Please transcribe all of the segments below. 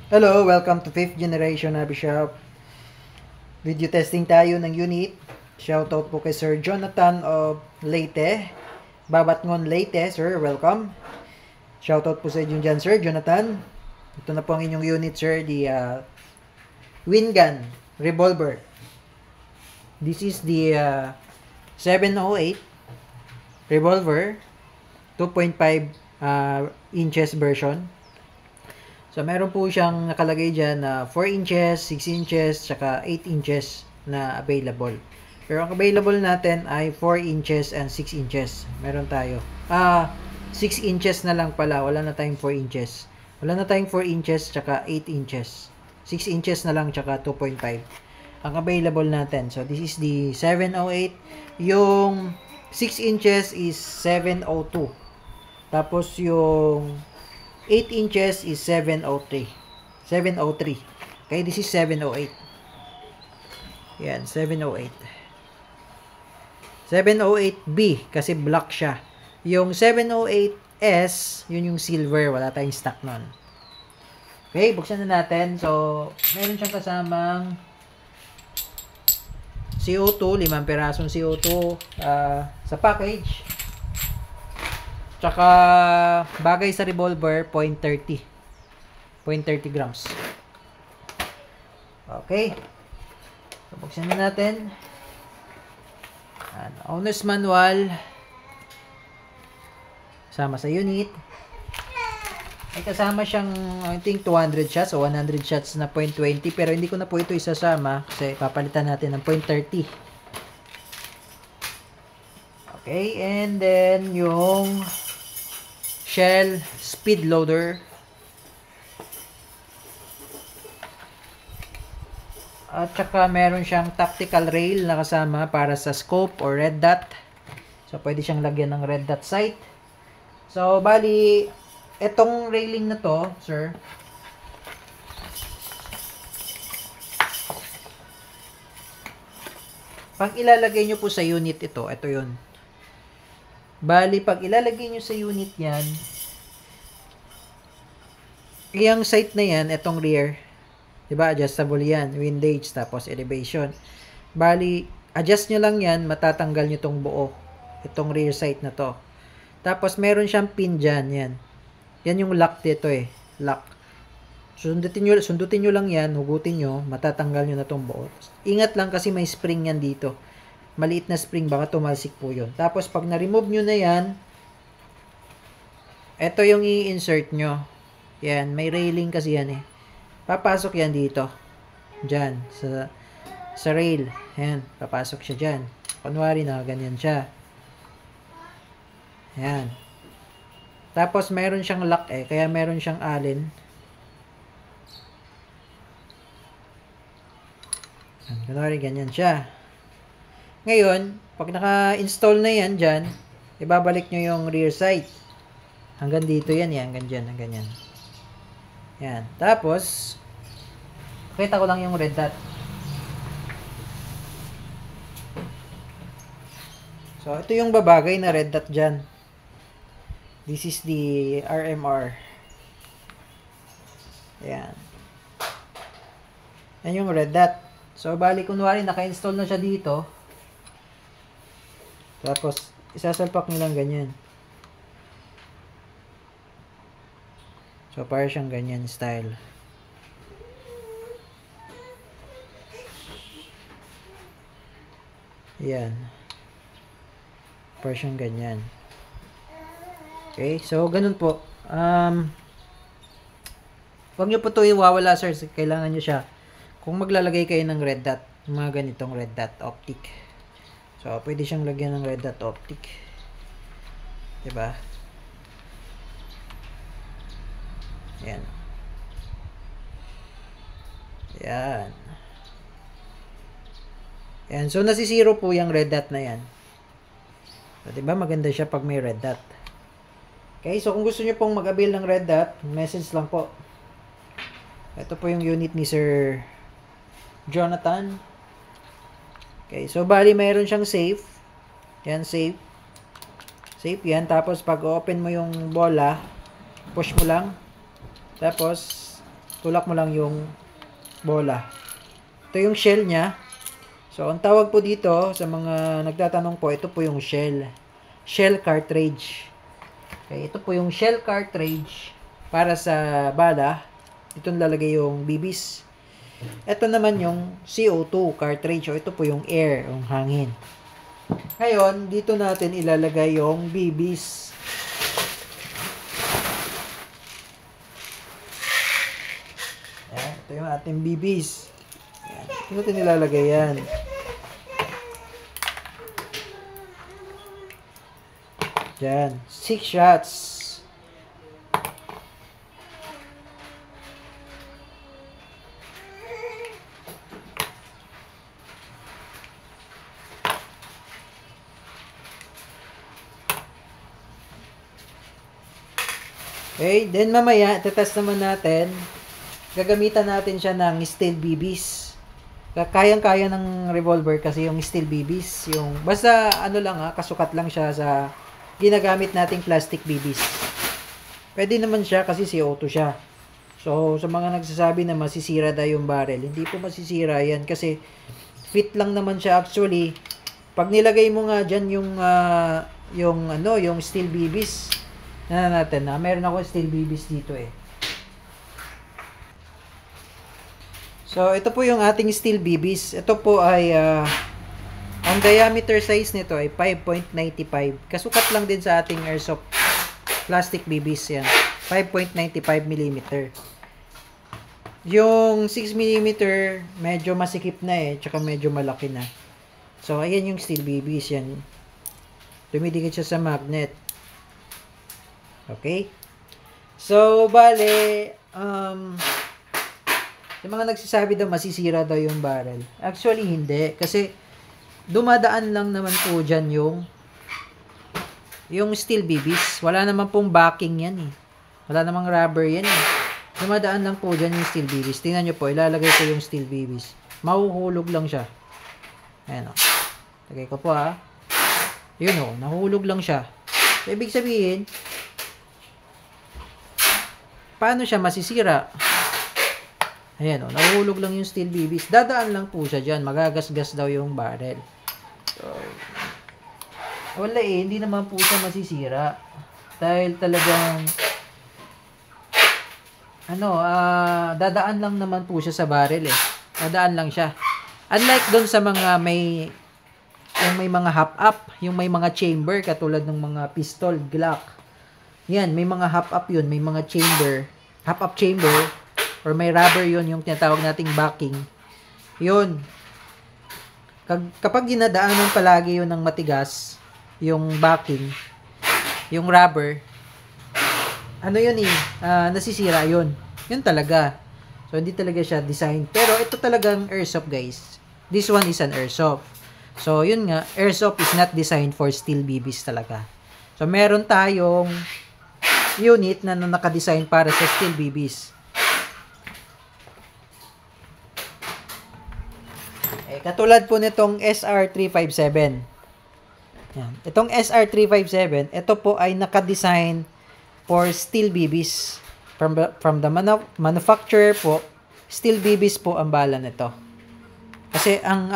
Hello, welcome to 5th generation Hobby Shop. Video testing tayo ng unit. Shoutout po kay Sir Jonathan of Leyte. Babatngon Leyte, sir, welcome. Shoutout po sa inyo dyan, Sir Jonathan. Ito na po ang inyong unit, sir, the Wingun Revolver. This is the 708 Revolver 2.5 inches version. So, meron po siyang nakalagay dyan na 4 inches, 6 inches, tsaka 8 inches na available. Pero ang available natin ay 4 inches and 6 inches. Meron tayo. 6 inches na lang pala. Wala na tayong 4 inches. Wala na tayong 4 inches, tsaka 8 inches. 6 inches na lang, tsaka 2.5. Ang available natin. So, this is the 708. Yung 6 inches is 702. Tapos, yung 8 inches is 703. 703. Okay, this is 708. Yan, 708. 708B kasi black siya. Yung 708S, yun yung silver. Wala tayong stock nun. Okay, buksan na natin. So, meron siyang kasamang CO2, 5 pirasong CO2 sa package. Tsaka, bagay sa revolver, 0.30. 0.30 grams. Okay. So, buksan na natin. Owner's manual. Kasama sa unit. May kasama siyang, I think, 200 shots o 100 shots na 0.20. Pero hindi ko na po ito isasama kasi papalitan natin ng 0.30. Okay. And then, yung Shell speed loader. At saka meron siyang tactical rail na kasama para sa scope or red dot. So, pwede siyang lagyan ng red dot sight. So, bali, etong railing na to, sir, pag ilalagay nyo po sa unit ito yun. Bali, pag ilalagay nyo sa unit yan, yung sight na yan, itong rear, diba, adjustable yan, windage, tapos elevation. Bali, adjust nyo lang yan, matatanggal nyo itong buo, itong rear sight na to. Tapos, meron siyang pin dyan, yan. Yan yung lock dito lock. Sundutin nyo lang yan, hugutin nyo, matatanggal nyo na itong buo. Ingat lang kasi may spring yan dito. Maliit na spring, baka tumalsik po yun. Tapos, pag na-remove nyo na yan, ito yung i-insert nyo. Yan, may railing kasi yan Papasok yan dito. Diyan, sa rail. Yan, papasok siya dyan. Kunwari na, ganyan siya. Yan. Tapos, meron siyang lock kaya meron siyang allen. Kunwari, ganyan siya. Ngayon, pag naka-install na yan dyan, ibabalik nyo yung rear sight. Hanggang dito yan hanggang dyan, hanggang yan. Yan. Tapos, pakita ko lang yung red dot. So, ito yung babagay na red dot dyan. This is the RMR. Yan. Yan yung red dot. So, bali, kunwari, naka-install na siya dito. Tapos, isasalpak nyo lang ganyan. So, para siyang ganyan style. Yan. Para siyang ganyan. Okay, so, ganun po. Huwag nyo po ito iwawala, sir. Kailangan nyo siya. Kung maglalagay kayo ng red dot, mga ganitong red dot optic. So, pwede siyang lagyan ng red dot optic. Diba? Yan. Yan. Yan. So, nasisiro po yung red dot na yan. So, diba? Maganda siya pag may red dot. Okay. So, kung gusto nyo pong mag-avail ng red dot, message lang po. Ito po yung unit ni Sir Jonathan. Okay, so bali mayroon siyang safe. Yan, safe. Safe yan. Tapos pag open mo yung bola, push mo lang. Tapos tulak mo lang yung bola. Ito yung shell niya. So, ang tawag po dito, sa mga nagtatanong po, ito po yung shell. Shell cartridge. Okay, ito po yung shell cartridge para sa bala. Ito lalagay yung BBs. Ito naman yung CO2 cartridge. O ito po yung air, yung hangin. Ngayon, dito natin ilalagay yung BBs. Ayan, ito yung ating BBs. Ayan, ito natin ilalagay yan. Diyan, 6 shots. Okay, then mamaya, tetest naman natin. Gagamitan natin siya ng steel BBs. Kayang-kaya ng revolver kasi yung steel BBs. Yung, basta ano lang kasukat lang siya sa ginagamit nating plastic BBs. Pwede naman siya kasi CO2 siya. So, sa mga nagsasabi na masisira daw yung barrel, hindi po masisira yan kasi fit lang naman siya actually. Pag nilagay mo nga dyan yung steel BBs, meron ako steel BBs dito eh. So, ito po yung ating steel BBs. Ito po ay, ang diameter size nito ay 5.95. Kasukat lang din sa ating airsoft plastic BBs yan. 5.95 mm. Yung 6 mm, medyo masikip na eh. Tsaka medyo malaki na. So, ayan yung steel BBs yan. Dumidikit siya sa magnet. Okay? So, bale, yung mga nagsasabi daw masisira daw yung barrel. Actually, hindi. Kasi, dumadaan lang naman po dyan yung steel BBs. Wala naman pong backing yan eh. Wala namang rubber yan eh. Dumadaan lang po dyan yung steel BBs. Tingnan nyo po, ilalagay ko yung steel BBs. Mahuhulog lang siya. Ayan o. Lagay ko po Yun o, nahulog lang siya. So, ibig sabihin, paano siya masisira? Ayan o, nahulog lang yung steel BBs. Dadaan lang po siya dyan. Magagasgas daw yung barrel. So, wala eh, hindi naman po siya masisira. Dahil talagang, dadaan lang naman po siya sa barrel eh. Dadaan lang siya. Unlike doon sa mga may mga half-up, yung may mga chamber, katulad ng mga pistol, Glock. Yan, may mga half-up yun, may mga chamber, half-up chamber, or may rubber yun, yung tinatawag nating backing. Yun. Kapag ginadaanan palagi yun ng matigas, yung backing, yung rubber, nasisira yun. Yun talaga. So, hindi talaga siya design. Pero, ito talagang airsoft, guys. This one is an airsoft. So, yun nga, airsoft is not designed for steel BBs talaga. So, meron tayong unit na nakadesign para sa steel BBs. Katulad po nitong SR357. Yan. Itong SR357, ito po ay nakadesign for steel BBs. From the manufacturer po, steel BBs po ang bala nito. Kasi ang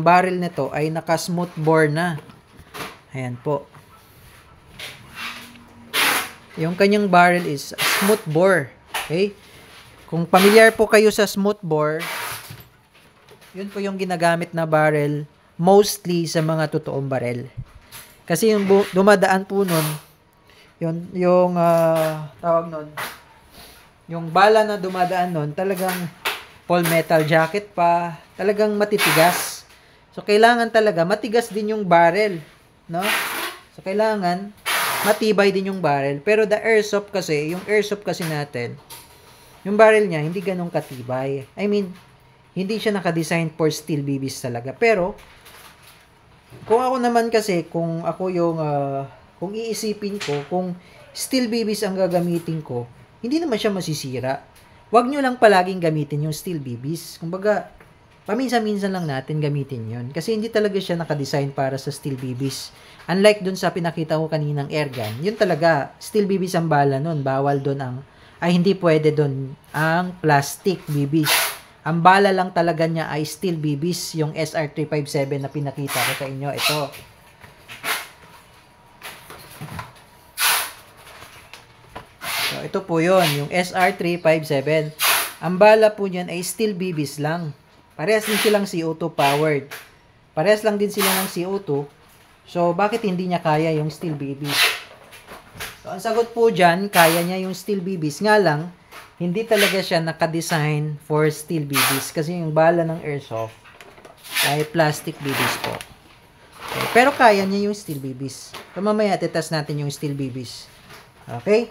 barrel nito ay naka-smooth bore na. Ayan po. Yung kanyang barrel is smooth bore. Okay? Kung familiar po kayo sa smooth bore, yun po yung ginagamit na barrel mostly sa mga totoong barrel. Kasi yung dumadaan po nun, yung tawag nun, yung bala na dumadaan nun, talagang full metal jacket pa, talagang matitigas. So, kailangan talaga, matigas din yung barrel, no? So, kailangan, matibay din yung barrel. Pero yung airsoft kasi natin, yung barrel niya, hindi ganun katibay. I mean, hindi siya nakadesign for steel BBs talaga. Pero, kung ako naman kasi, kung iisipin ko, kung steel BBs ang gagamitin ko, hindi naman siya masisira. Huwag nyo lang palaging gamitin yung steel BBs. Kumbaga, paminsan-minsan lang natin gamitin yun. Kasi hindi talaga siya nakadesign para sa steel BBs. Unlike dun sa pinakita ko kaninang airgun, yun talaga, steel BBs ang bala nun. Bawal dun ay hindi pwede doon ang plastic BBs. Ang bala lang talaga niya ay steel BBs, yung SR357 na pinakita ko sa inyo. Ito. So, ito po yun, yung SR357. Ang bala po niyan ay steel BBs lang. Parehas din silang CO2 powered. Parehas lang din sila ng CO2. So, bakit hindi niya kaya yung steel BBs? So, ang sagot po dyan, kaya niya yung steel BBs. Nga lang, hindi talaga siya nakadesign for steel BBs. Kasi yung bala ng airsoft ay plastic BBs po. Okay. Pero kaya niya yung steel BBs. So, mamaya, titest natin yung steel BBs. Okay?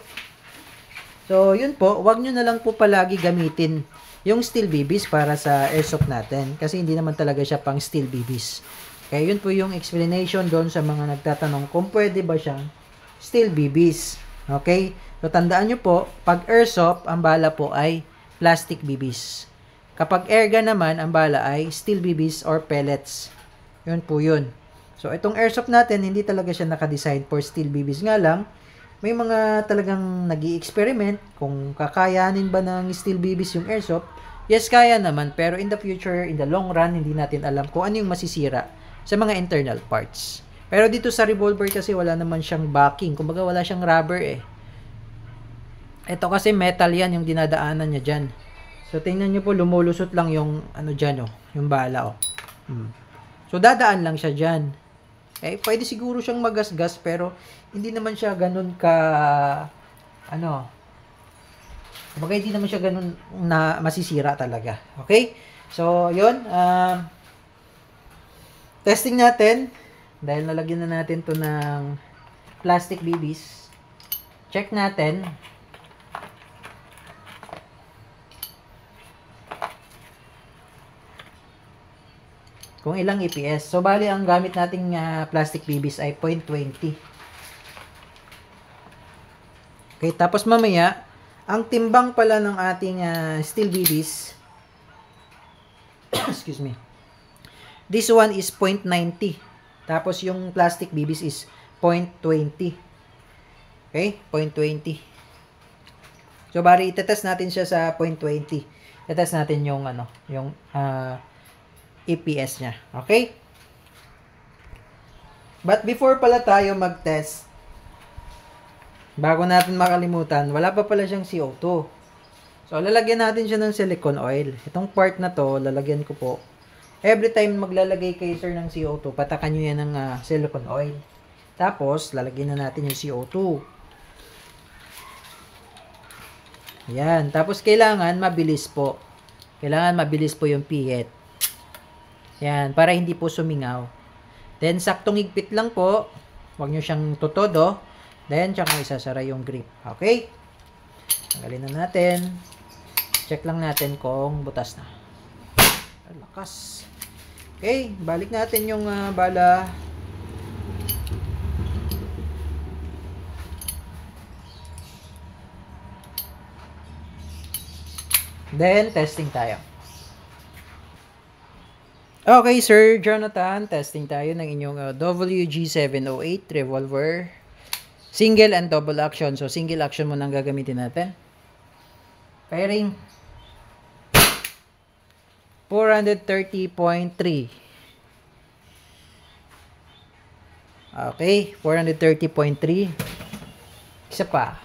So, yun po. Huwag nyo na lang po palagi gamitin yung steel BBs para sa airsoft natin. Kasi hindi naman talaga siya pang steel BBs. Kaya yun po yung explanation doon sa mga nagtatanong kung pwede ba siyang steel BBs. Okay? So, tandaan nyo po, pag airsoft, ang bala po ay plastic BBs. Kapag airgun naman, ang bala ay steel BBs or pellets. Yun po yun. So, itong airsoft natin, hindi talaga siya nakadesign for steel BBs. Nga lang, may mga talagang nag-i-experiment kung kakayanin ba ng steel BBs yung airsoft. Yes, kaya naman. Pero in the future, in the long run, hindi natin alam kung ano yung masisira sa mga internal parts. Pero dito sa revolver kasi wala naman siyang backing. Kumbaga wala siyang rubber eh. Ito kasi metal yan yung dinadaanan niya dyan. So tingnan nyo po, lumulusot lang yung ano dyan oh. Yung bala oh. So dadaan lang siya dyan. Eh, pwede siguro siyang magasgas pero hindi naman siya ganun ka ano. Kumbaga hindi naman siya ganun na masisira talaga. Okay? So yun. Testing natin. Dahil nalagyan na natin to ng plastic BBs. Check natin. Kung ilang EPS. So, bali ang gamit nating plastic BBs ay 0.20. Okay, tapos mamaya, ang timbang pala ng ating steel BBs, excuse me, this one is 0.90. Tapos yung plastic BBs is 0.20. Okay? 0.20. So, bari itetest natin siya sa 0.20. Itetest natin yung ano, yung EPS niya. Okay? But before pala tayo mag-test, bago natin makalimutan, wala pa pala siyang CO2. So, lalagyan natin siya ng silicone oil. Itong part na to, lalagyan ko po. Every time maglalagay kayo sir ng CO2, patakan nyo yan ng silicone oil. Tapos, lalagyan na natin yung CO2. Ayan. Tapos, kailangan mabilis po. Kailangan mabilis po yung pihit. Ayan. Para hindi po sumingaw. Then, saktong higpit lang po. Huwag nyo siyang tutodo. Then, tsaka isasara yung grip. Okay? Tanggalin na natin. Check lang natin kung butas na. Lakas. Okay, balik natin yung bala. Then, testing tayo. Okay, Sir Jonathan, testing tayo ng inyong WG708 revolver. Single and double action. So, single action muna ang gagamitin natin. Firing. 430.3. Okay, 430.3. Isa pa.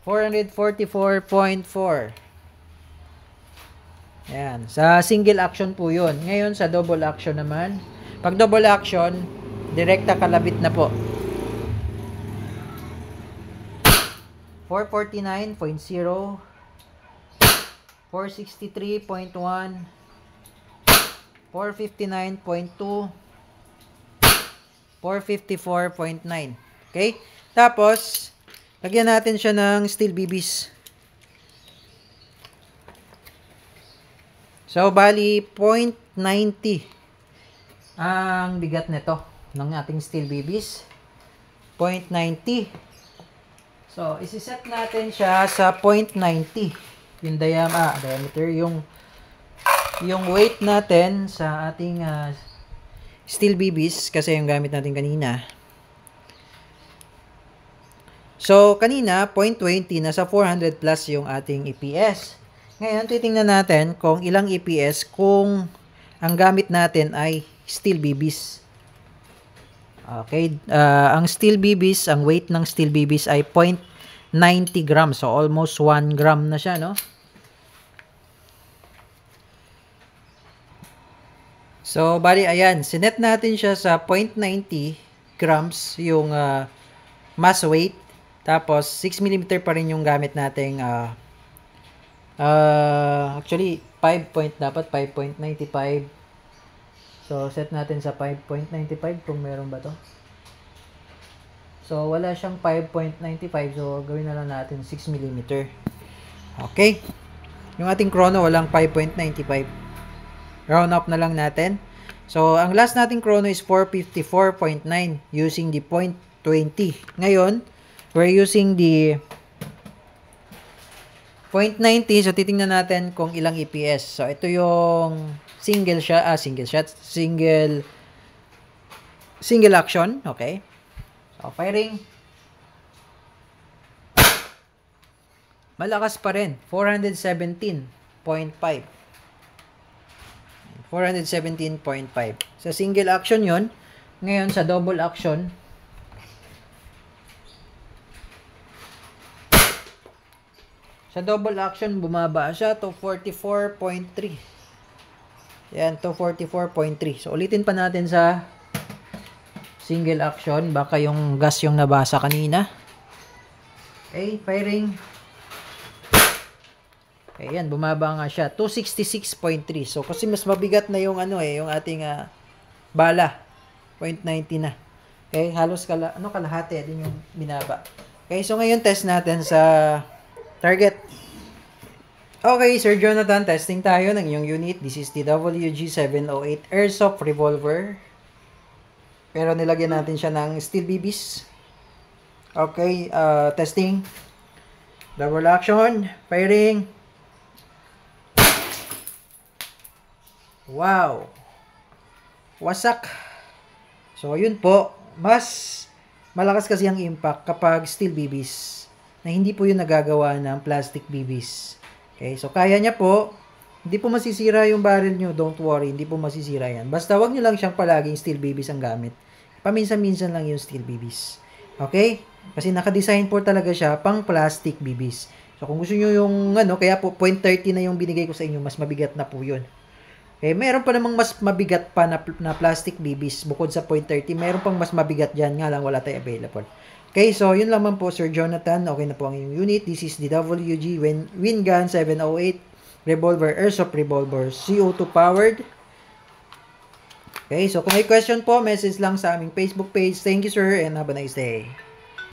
444.4. Ayan. Sa single action po yun. Ngayon, sa double action naman. Pag double action, direkta kalabit na po. 449.0. 463.1, 459.2, 454.9. Okay? Tapos, lagyan natin siya ng steel BBs. So, bali, 0.90 ang bigat nito ng ating steel BBs. 0.90. So, isiset natin siya sa 0.90. Yung diameter, yung weight natin sa ating steel BBs, kasi yung gamit natin kanina. So, kanina, 0.20, nasa 400 plus yung ating EPS. Ngayon, titingnan natin kung ilang EPS kung ang gamit natin ay steel BBs. Okay, ang steel BBs, ang weight ng steel BBs ay 0.90 grams. So, almost 1 gram na siya, no? So, bali, ayan. Sinet natin siya sa 0.90 grams yung mass weight. Tapos, 6 mm pa rin yung gamit nating actually, 5 dapat 5.95. So, set natin sa 5.95 kung meron ba to. So, wala siyang 5.95. So, gawin na lang natin 6 mm. Okay. Yung ating chrono, walang 5.95. Round up na lang natin. So, ang last nating chrono is 454.9 using the 0.20. Ngayon, we're using the 0.90. So, titingnan natin kung ilang EPS. So, ito yung single action. Okay. So, firing. Malakas pa rin. 417.5. 417.5. Sa single action yun. Ngayon, sa double action, bumaba siya to 44.3. Yan, to 44.3. So, ulitin pa natin sa single action. Baka yung gas yung nabasa kanina. Okay, firing. Ayan, bumaba nga siya. 266.3. So, kasi mas mabigat na yung yung ating bala. 0.90 na. Okay, halos kalahati din yung binaba. Okay, so ngayon test natin sa target. Okay, Sir Jonathan, testing tayo ng iyong unit. This is the WG708 Airsoft Revolver. Pero nilagyan natin siya ng steel BBs. Okay, testing. Double action. Firing. Wow! Wasak! So, yun po. Mas malakas kasi ang impact kapag steel BBs na hindi po yun nagagawa ng plastic BBs. Okay? So, kaya niya po. Hindi po masisira yung barrel nyo. Don't worry. Hindi po masisira yan. Basta wag nyo lang siyang palaging steel BBs ang gamit. Paminsan-minsan lang yung steel BBs. Okay? Kasi nakadesign po talaga siya pang plastic BBs. So, kung gusto nyo yung kaya po 0.30 na yung binigay ko sa inyo. Mas mabigat na po yun. Okay, meron pa namang mas mabigat pa na plastic BBs bukod sa 0.30. Meron pang mas mabigat dyan. Nga lang wala tayo available. Okay, so yun lamang po, Sir Jonathan. Okay na po ang inyong unit. This is the WG Wingun 708 Revolver Airsoft Revolver CO2 powered. Okay, so kung may question po, message lang sa aming Facebook page. Thank you, sir, and have a nice day.